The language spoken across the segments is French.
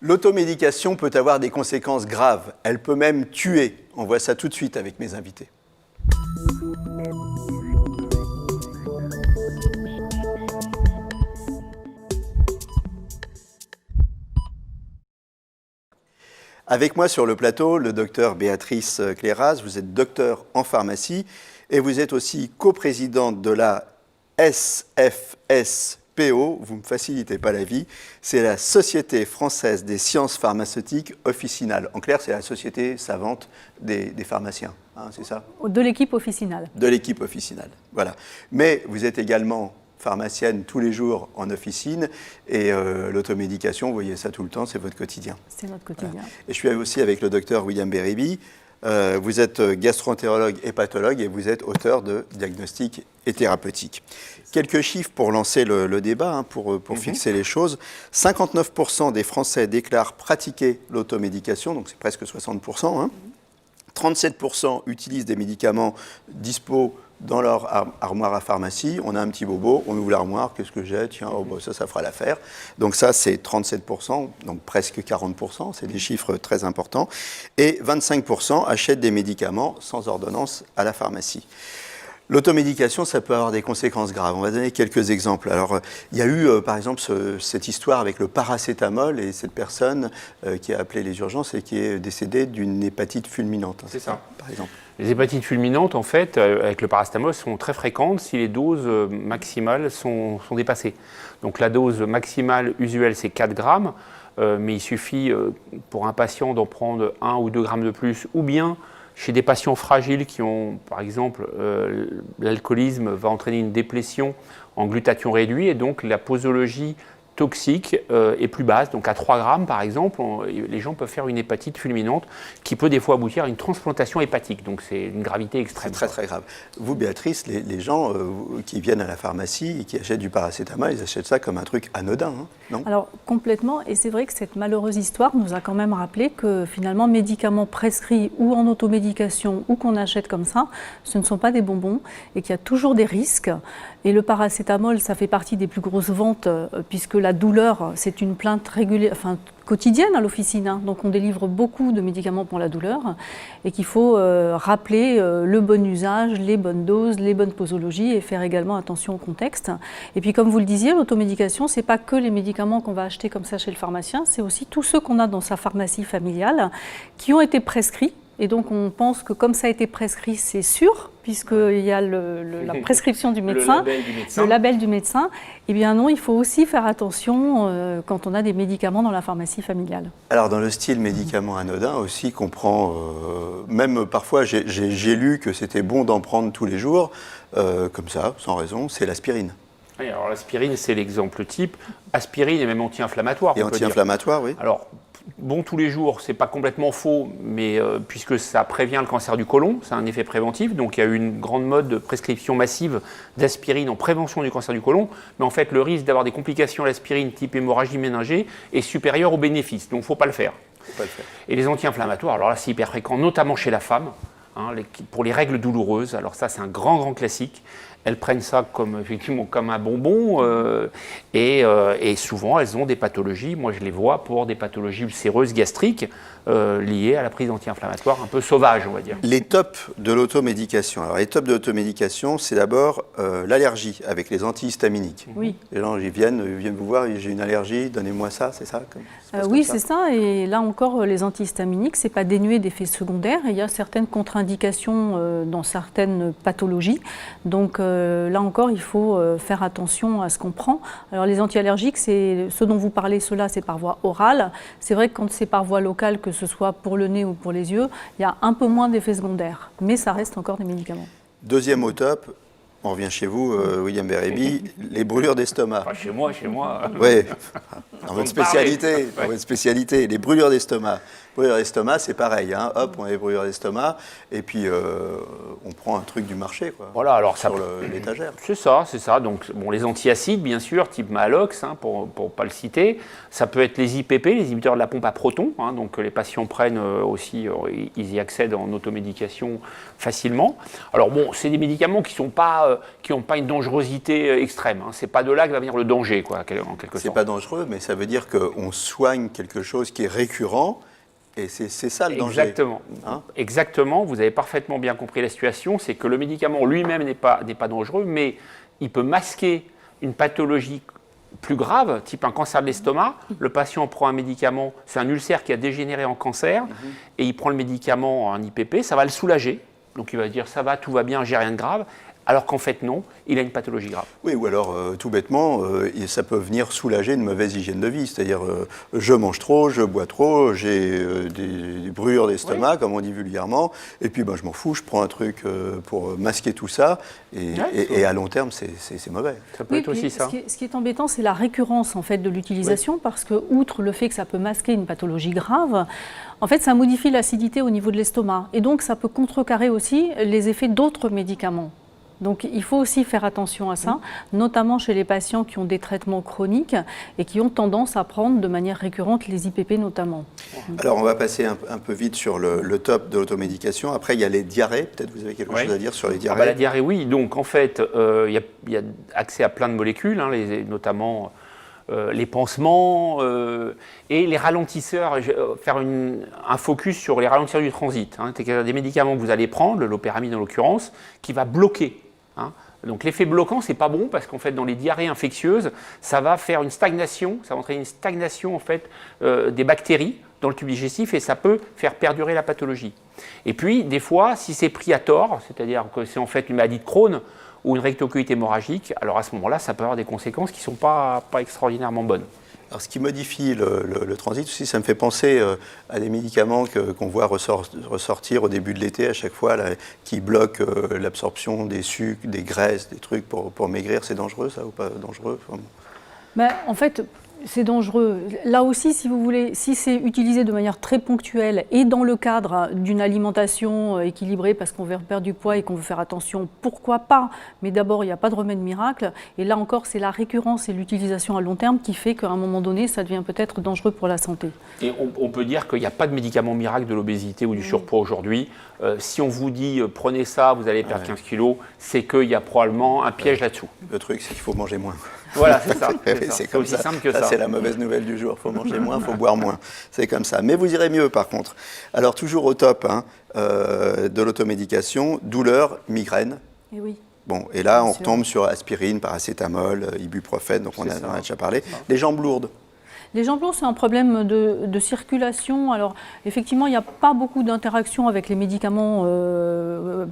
L'automédication peut avoir des conséquences graves. Elle peut même tuer. On voit ça tout de suite avec mes invités. Avec moi sur le plateau, le docteur Béatrice Clairaz. Vous êtes docteur en pharmacie et vous êtes aussi coprésidente de la SFSPO. Vous ne me facilitez pas la vie. C'est la Société française des sciences pharmaceutiques officinales. En clair, c'est la société savante des pharmaciens. Hein, c'est ça? De l'équipe officinale. De l'équipe officinale, voilà. Mais vous êtes également pharmacienne tous les jours en officine et l'automédication, vous voyez ça tout le temps, c'est votre quotidien. C'est notre quotidien. Voilà. Et je suis aussi avec le docteur William Beribi. Vous êtes gastro-entérologue et pathologue et vous êtes auteur de diagnostics et thérapeutiques. Quelques chiffres pour lancer le débat, hein, pour fixer les choses. 59% des Français déclarent pratiquer l'automédication, donc c'est presque 60%. Hein. 37% utilisent des médicaments dispo dans leur armoire à pharmacie. On a un petit bobo, on ouvre l'armoire, qu'est-ce que j'ai? Tiens, oh, bah, ça fera l'affaire. Donc ça, c'est 37%, donc presque 40%, c'est des chiffres très importants. Et 25% achètent des médicaments sans ordonnance à la pharmacie. L'automédication, ça peut avoir des conséquences graves. On va donner quelques exemples. Alors, il y a eu, par exemple, cette histoire avec le paracétamol et cette personne qui a appelé les urgences et qui est décédée d'une hépatite fulminante. C'est ça, par exemple. Les hépatites fulminantes, en fait, avec le paracétamol, sont très fréquentes si les doses maximales sont dépassées. Donc, la dose maximale usuelle, c'est 4 grammes, mais il suffit pour un patient d'en prendre 1 ou 2 grammes de plus, ou bien chez des patients fragiles qui ont, par exemple, l'alcoolisme va entraîner une déplétion en glutathion réduit et donc la posologie toxique est plus basse. Donc à 3 grammes, par exemple, les gens peuvent faire une hépatite fulminante qui peut des fois aboutir à une transplantation hépatique. Donc c'est une gravité extrême. C'est très très grave. Vous, Béatrice, les gens qui viennent à la pharmacie et qui achètent du paracétamol, ils achètent ça comme un truc anodin, hein, non? Alors complètement, et c'est vrai que cette malheureuse histoire nous a quand même rappelé que finalement médicaments prescrits ou en automédication ou qu'on achète comme ça, ce ne sont pas des bonbons et qu'il y a toujours des risques. Et le paracétamol, ça fait partie des plus grosses ventes puisque la douleur, c'est une plainte régulière, enfin quotidienne à l'officine. Hein. Donc on délivre beaucoup de médicaments pour la douleur et qu'il faut rappeler le bon usage, les bonnes doses, les bonnes posologies et faire également attention au contexte. Et puis comme vous le disiez, l'automédication, c'est pas que les médicaments qu'on va acheter comme ça chez le pharmacien, c'est aussi tous ceux qu'on a dans sa pharmacie familiale qui ont été prescrits. Et donc on pense que comme ça a été prescrit, c'est sûr, puisqu'il y a la prescription du médecin, le label du médecin. Eh bien non, il faut aussi faire attention quand on a des médicaments dans la pharmacie familiale. Alors dans le style médicament anodin aussi, qu'on prend, même parfois j'ai lu que c'était bon d'en prendre tous les jours, comme ça, sans raison, c'est l'aspirine. Oui, alors l'aspirine, c'est l'exemple type. Aspirine est même anti-inflammatoire. Et anti-inflammatoire, oui. Alors, bon tous les jours, c'est pas complètement faux, mais puisque ça prévient le cancer du côlon, c'est un effet préventif. Donc il y a eu une grande mode de prescription massive d'aspirine en prévention du cancer du côlon. Mais en fait, le risque d'avoir des complications à l'aspirine type hémorragie méningée est supérieur aux bénéfices. Donc il ne faut pas le faire. Et les anti-inflammatoires, alors là c'est hyper fréquent, notamment chez la femme, hein, pour les règles douloureuses. Alors ça c'est un grand classique. Elles prennent ça effectivement comme un bonbon et souvent elles ont des pathologies. Moi je les vois pour des pathologies ulcéreuses gastriques liées à la prise d'anti-inflammatoires un peu sauvages, on va dire. Les tops de l'automédication. Alors les tops de l'automédication, c'est d'abord l'allergie avec les antihistaminiques. Oui. Les gens ils viennent vous voir, j'ai une allergie, donnez-moi ça, c'est ça? Oui, c'est ça. Et là encore, les antihistaminiques, c'est pas dénué d'effets secondaires. Il y a certaines contre-indications dans certaines pathologies. Donc là encore, il faut faire attention à ce qu'on prend. Alors les antiallergiques, c'est ce dont vous parlez, ceux-là, c'est par voie orale. C'est vrai que quand c'est par voie locale, que ce soit pour le nez ou pour les yeux, il y a un peu moins d'effets secondaires. Mais ça reste encore des médicaments. Deuxième au top, on revient chez vous, William Beribi, les brûlures d'estomac. Chez moi. Oui, dans votre spécialité, les brûlures d'estomac. Brûlure d'estomac, c'est pareil. Hein. Hop, on a des brûlures d'estomac et puis on prend un truc du marché, quoi. Voilà, alors ça sur l'étagère. C'est ça. Donc, bon, les antiacides, bien sûr, type Maalox, hein, pour ne pas le citer. Ça peut être les IPP, les inhibiteurs de la pompe à protons. Hein, donc, les patients prennent aussi, ils y accèdent en automédication facilement. Alors, bon, c'est des médicaments qui n'ont pas une dangerosité extrême. Hein. C'est pas de là que va venir le danger, quoi, en quelque sorte. C'est pas dangereux, mais ça veut dire qu'on soigne quelque chose qui est récurrent. Et c'est ça le danger. Exactement. Hein? Exactement. Vous avez parfaitement bien compris la situation. C'est que le médicament lui-même n'est pas dangereux, mais il peut masquer une pathologie plus grave, type un cancer de l'estomac. Le patient prend un médicament, c'est un ulcère qui a dégénéré en cancer, et il prend le médicament, un IPP, ça va le soulager. Donc il va dire ça va, tout va bien, j'ai rien de grave. Alors qu'en fait non, il a une pathologie grave. Oui, ou alors tout bêtement, ça peut venir soulager une mauvaise hygiène de vie. C'est-à-dire, je mange trop, je bois trop, j'ai des brûlures d'estomac, comme on dit vulgairement, et puis je m'en fous, je prends un truc pour masquer tout ça, et à long terme, c'est mauvais. Ça peut être aussi ça. Ce qui est embêtant, c'est la récurrence en fait, de l'utilisation, parce que, outre le fait que ça peut masquer une pathologie grave, en fait, ça modifie l'acidité au niveau de l'estomac, et donc ça peut contrecarrer aussi les effets d'autres médicaments. Donc il faut aussi faire attention à ça, notamment chez les patients qui ont des traitements chroniques et qui ont tendance à prendre de manière récurrente les IPP notamment. Alors on va passer un peu vite sur le top de l'automédication. Après il y a les diarrhées, peut-être vous avez quelque chose à dire sur les diarrhées. La diarrhée, oui. Donc en fait, il y a accès à plein de molécules, hein, notamment les pansements et les ralentisseurs. Faire un focus sur les ralentisseurs du transit. Hein. C'est des médicaments que vous allez prendre, le lopéramide en l'occurrence, qui va bloquer. Hein. Donc l'effet bloquant, c'est pas bon parce qu'en fait dans les diarrhées infectieuses, ça va faire une stagnation, ça va entraîner une stagnation en fait des bactéries dans le tube digestif et ça peut faire perdurer la pathologie. Et puis des fois, si c'est pris à tort, c'est-à-dire que c'est en fait une maladie de Crohn ou une rectocolite hémorragique, alors à ce moment-là, ça peut avoir des conséquences qui ne sont pas extraordinairement bonnes. Alors, ce qui modifie le transit aussi, ça me fait penser à des médicaments qu'on voit ressortir au début de l'été à chaque fois, là, qui bloquent l'absorption des sucres, des graisses, des trucs pour maigrir. C'est dangereux ça ou pas dangereux? En fait, c'est dangereux. Là aussi, si vous voulez, si c'est utilisé de manière très ponctuelle et dans le cadre d'une alimentation équilibrée parce qu'on veut perdre du poids et qu'on veut faire attention, pourquoi pas? Mais d'abord, il n'y a pas de remède miracle. Et là encore, c'est la récurrence et l'utilisation à long terme qui fait qu'à un moment donné, ça devient peut-être dangereux pour la santé. Et on peut dire qu'il n'y a pas de médicament miracle de l'obésité ou du surpoids aujourd'hui. Si on vous dit prenez ça, vous allez perdre 15 kilos, c'est qu'il y a probablement un piège là-dessous. Le truc, c'est qu'il faut manger moins. Voilà, c'est ça. C'est aussi simple que ça. C'est la mauvaise nouvelle du jour. Il faut manger moins, il faut boire moins. C'est comme ça. Mais vous irez mieux, par contre. Alors, toujours au top de l'automédication, douleur, migraine. Et oui. Bon, et là, on retombe sur aspirine, paracétamol, ibuprofène, donc on en a déjà parlé. Les jambes lourdes. Les jambes lourdes, c'est un problème de circulation. Alors, effectivement, il n'y a pas beaucoup d'interaction avec les médicaments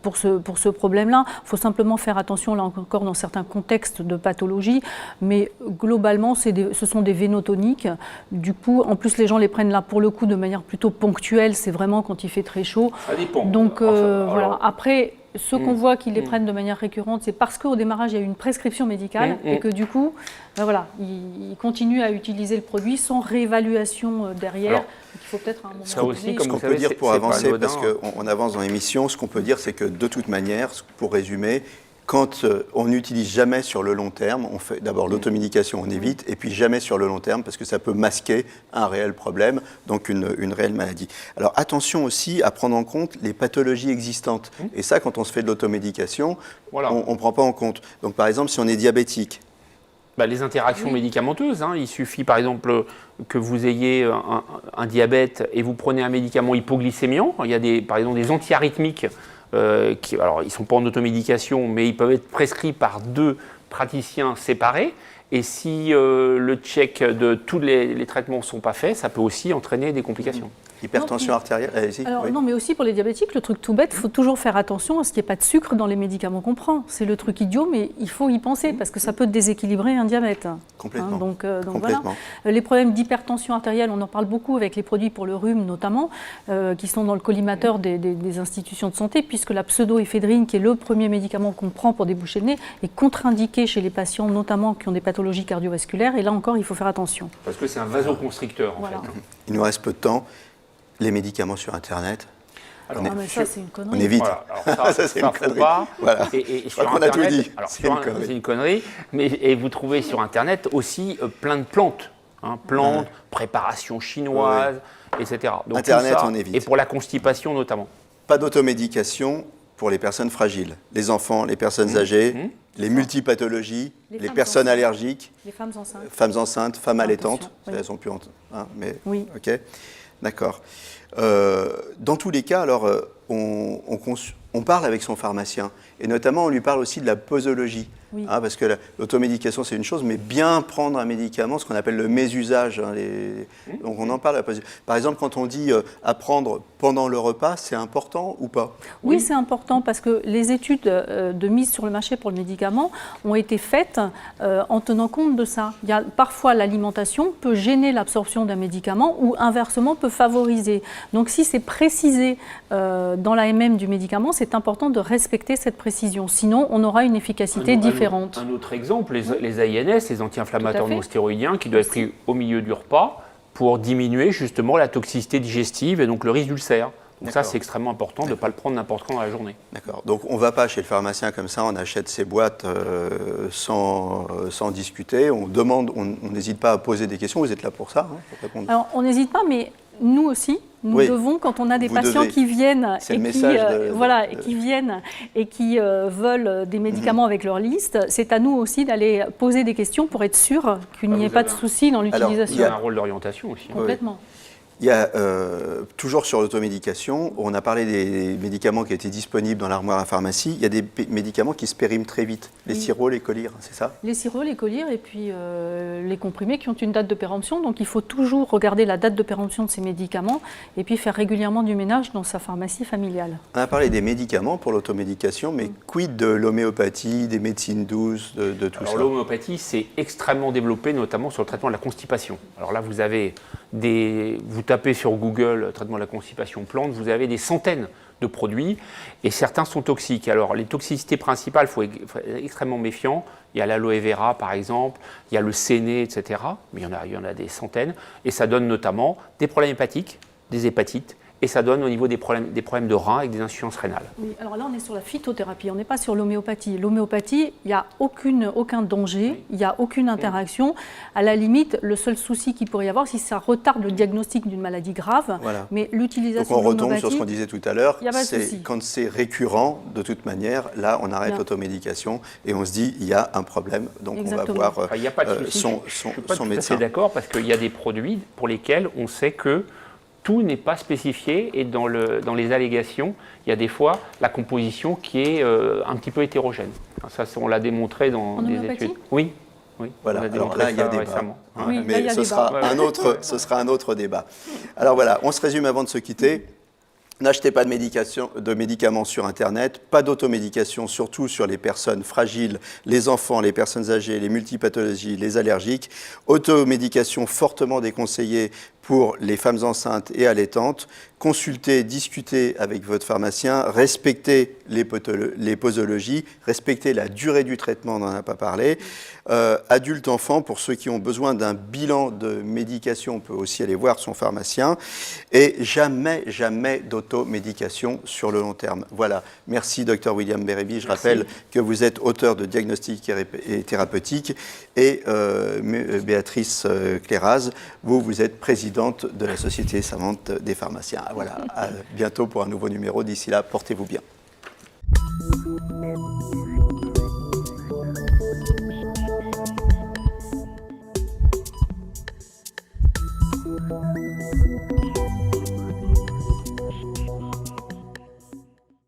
pour ce problème-là. Il faut simplement faire attention, là encore, dans certains contextes de pathologie. Mais globalement, ce sont des vénotoniques. Du coup, en plus, les gens les prennent là, pour le coup, de manière plutôt ponctuelle. C'est vraiment quand il fait très chaud. Ça dépend. Donc, voilà. Après, ceux qu'on voit qui les prennent de manière récurrente, c'est parce qu'au démarrage, il y a eu une prescription médicale et que du coup, voilà, ils continuent à utiliser le produit sans réévaluation derrière. Donc, il faut peut-être à un moment ça aussi, comme ce qu'on peut dire pour avancer, parce qu'on avance dans l'émission, ce qu'on peut dire, c'est que de toute manière, pour résumer, quand on n'utilise jamais sur le long terme, on fait d'abord l'automédication, on évite, et puis jamais sur le long terme, parce que ça peut masquer un réel problème, donc une réelle maladie. Alors attention aussi à prendre en compte les pathologies existantes. Et ça, quand on se fait de l'automédication, on ne prend pas en compte. Donc par exemple, si on est diabétique, les interactions médicamenteuses. Hein. Il suffit par exemple que vous ayez un diabète et vous prenez un médicament hypoglycémiant. Il y a par exemple des antiarythmiques alors ils ne sont pas en automédication, mais ils peuvent être prescrits par 2 praticiens séparés. Et si le check de tous les traitements ne sont pas faits, ça peut aussi entraîner des complications. Hypertension artérielle, allez-y. Alors non, mais aussi pour les diabétiques, le truc tout bête, il faut toujours faire attention à ce qu'il n'y ait pas de sucre dans les médicaments qu'on prend. C'est le truc idiot, mais il faut y penser parce que ça peut déséquilibrer un diabète. Complètement. Donc Complètement. Voilà. Les problèmes d'hypertension artérielle, on en parle beaucoup avec les produits pour le rhume notamment, qui sont dans le collimateur des institutions de santé, puisque la pseudoéphédrine, qui est le premier médicament qu'on prend pour des bouchées de nez, est contre-indiquée chez les patients notamment qui ont des pathologies cardiovasculaires. Et là encore, il faut faire attention. Parce que c'est un vasoconstricteur en fait. Il nous reste peu de temps. Les médicaments sur Internet. Alors, Ah, mais ça, c'est une On connerie. évite. Voilà, alors Ça, c'est une faut connerie. pas. Voilà. Et Je crois sur qu'on a tout Internet, dit. alors, C'est une connerie. c'est une connerie. Et vous trouvez sur Internet aussi plein de plantes. Plantes, préparation chinoise, etc. Donc, Internet, tout ça, on évite. Et pour la constipation notamment. Pas d'automédication pour les personnes fragiles, les enfants, les personnes âgées, les multipathologies, Les les femmes personnes enceintes. allergiques, Les femmes enceintes. femmes allaitantes. oui. Elles sont plus mais Oui. ok, d'accord. Dans tous les cas, alors on parle avec son pharmacien et notamment on lui parle aussi de la posologie. Oui. Parce que l'automédication c'est une chose, mais bien prendre un médicament, ce qu'on appelle le mésusage. Donc on en parle. Par exemple, quand on dit à prendre pendant le repas, c'est important ou pas? Oui, c'est important parce que les études de mise sur le marché pour le médicament ont été faites en tenant compte de ça. Il y a, parfois, l'alimentation peut gêner l'absorption d'un médicament ou inversement peut favoriser. Donc si c'est précisé dans l'AMM du médicament, c'est important de respecter cette précision. Sinon, on aura une efficacité différente. Un autre exemple, les AINS, les anti-inflammatoires Tout à fait. non stéroïdiens, qui doivent être pris au milieu du repas pour diminuer justement la toxicité digestive et donc le risque d'ulcère. Donc ça, D'accord. c'est extrêmement important de ne pas le prendre n'importe quand dans la journée. D'accord. Donc on ne va pas chez le pharmacien comme ça, on achète ses boîtes sans discuter, on demande, on n'hésite pas à poser des questions, vous êtes là pour ça, pour répondre. Alors, on n'hésite pas, mais nous aussi, nous Oui. devons, quand on a des Vous patients devez. qui viennent C'est et le qui, message de- voilà, de- et qui viennent et qui veulent des médicaments avec leur liste, c'est à nous aussi d'aller poser des questions pour être sûr qu'il n'y ait vous pas de avez un- souci dans Alors, Il l'utilisation. y a un rôle d'orientation aussi. Complètement. Il y a toujours sur l'automédication, on a parlé des médicaments qui étaient disponibles dans l'armoire à pharmacie, il y a des médicaments qui se périment très vite, les Oui. sirops, les collyres, c'est ça? Les sirops, les collyres et puis les comprimés qui ont une date de péremption. Donc il faut toujours regarder la date de péremption de ces médicaments et puis faire régulièrement du ménage dans sa pharmacie familiale. On a parlé des médicaments pour l'automédication, mais quid de l'homéopathie, des médecines douces, de tout Alors ça? l'homéopathie, c'est extrêmement développé, notamment sur le traitement de la constipation. Alors là, vous avez vous tapez sur Google traitement de la constipation plante, vous avez des centaines de produits et certains sont toxiques. Alors les toxicités principales, il faut être extrêmement méfiant. Il y a l'aloe vera par exemple, il y a le séné, etc. Mais il y en a des centaines et ça donne notamment des problèmes hépatiques, des hépatites. Et ça donne au niveau des problèmes de reins avec des insuffisances rénales. Oui, alors là, on est sur la phytothérapie, on n'est pas sur l'homéopathie. L'homéopathie, il n'y a aucun danger, il n'y a aucune interaction. À la limite, le seul souci qu'il pourrait y avoir, c'est si ça retarde le diagnostic d'une maladie grave. Voilà. Mais Donc l'utilisation on de retombe sur ce l'homéopathie, qu'on disait tout à l'heure, y a pas de c'est souci. quand c'est récurrent, de toute manière, là on arrête Bien. l'automédication et on se dit il y a un problème, donc Exactement. on va voir Enfin, il n'y a pas de souci. son Je ne suis pas tout à médecin. fait d'accord parce qu'il y a des produits pour lesquels on sait que tout n'est pas spécifié et dans les allégations, il y a des fois la composition qui est un petit peu hétérogène. Ça, on l'a démontré dans En des homéopathie études. Oui, Voilà, on a alors démontré là il y a ça débat. récemment. Oui, là, il y Mais a ce débat. ce sera un autre débat. Alors voilà, on se résume avant de se quitter. N'achetez pas de médicaments sur Internet, pas d'automédication, surtout sur les personnes fragiles, les enfants, les personnes âgées, les multipathologies, les allergiques. Automédication fortement déconseillée pour les femmes enceintes et allaitantes. Consultez, discutez avec votre pharmacien, respectez les posologies, respectez la durée du traitement, on n'en a pas parlé. Adultes, enfants, pour ceux qui ont besoin d'un bilan de médication, on peut aussi aller voir son pharmacien. Et jamais d'automédication sur le long terme. Voilà. Merci, Dr William Bérébi. Je rappelle que vous êtes auteur de Diagnostic et Thérapeutique et Béatrice Cléraz, vous êtes présidente de la Société savante des pharmaciens. Voilà. À bientôt pour un nouveau numéro. D'ici là, portez-vous bien.